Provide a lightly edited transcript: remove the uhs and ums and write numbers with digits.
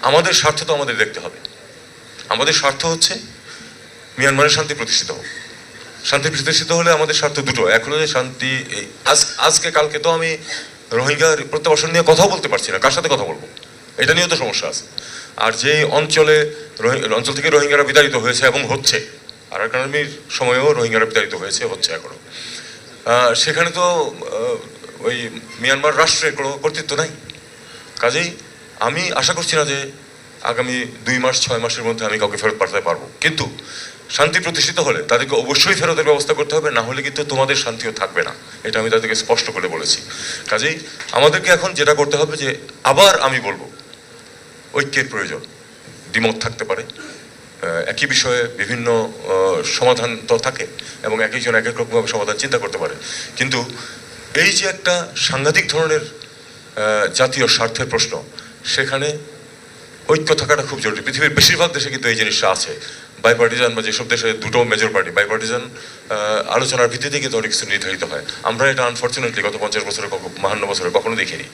আমাদের স্বার্থ তো আমাদের দেখতে হবে। আমাদের স্বার্থ হচ্ছে মিয়ানমারের শান্তি প্রতিষ্ঠিত হোক। শান্তি প্রতিষ্ঠিত হলে আমাদের স্বার্থ দুটো, এক হলো যে শান্তি, আজকে কালকে তো আমি রোহিঙ্গার প্রত্যাবাসন নিয়ে কথাও বলতে পারছি না, কার সাথে কথা বলবো, এটা নিয়েও তো সমস্যা আছে। আর যে অঞ্চল থেকে রোহিঙ্গারা বিতাড়িত হয়েছে এবং হচ্ছে, আরাকানের সময়েও রোহিঙ্গারা বিতাড়িত হচ্ছে এখনো, সেখানে তো ওই মিয়ানমার রাষ্ট্রের কোনো কর্তৃত্ব নাই। কাজেই আমি আশা করছি না যে আগামী 2 মাস 6 মাসের মধ্যে আমি কাউকে ফেরত পাঠাতে পারবো, কিন্তু শান্তি প্রতিষ্ঠিত হলে তাদেরকে অবশ্যই ফেরতের ব্যবস্থা করতে হবে, না হলে কিন্তু তোমাদের শান্তিও থাকবে না, এটা আমি তাদেরকে স্পষ্ট করে বলেছি। কাজেই আমাদেরকে এখন যেটা করতে হবে যে, আবার আমি বলবো, ঐক্যের প্রয়োজন। দ্বিমত থাকতে পারে, একই বিষয়ে বিভিন্ন সমাধান তো থাকে এবং এক একজন এক এক রকমভাবে সমাধান চিন্তা করতে পারে, কিন্তু এই যে একটা সাংঘাতিক ধরনের জাতীয় স্বার্থের প্রশ্ন, সেখানে ঐক্য থাকাটা খুব জরুরি। পৃথিবীর বেশিরভাগ দেশে কিন্তু এই জিনিসটা আছে। বাইপার্টিজান বা যেসব দেশে দুটো মেজর পার্টি, বাইপার্টিজান আলোচনার ভিত্তিতে কিন্তু অনেক কিছু নির্ধারিত হয়। আমরা এটা আনফর্চুনেটলি গত 50 বছরে 52 বছরে কখনো দেখিনি।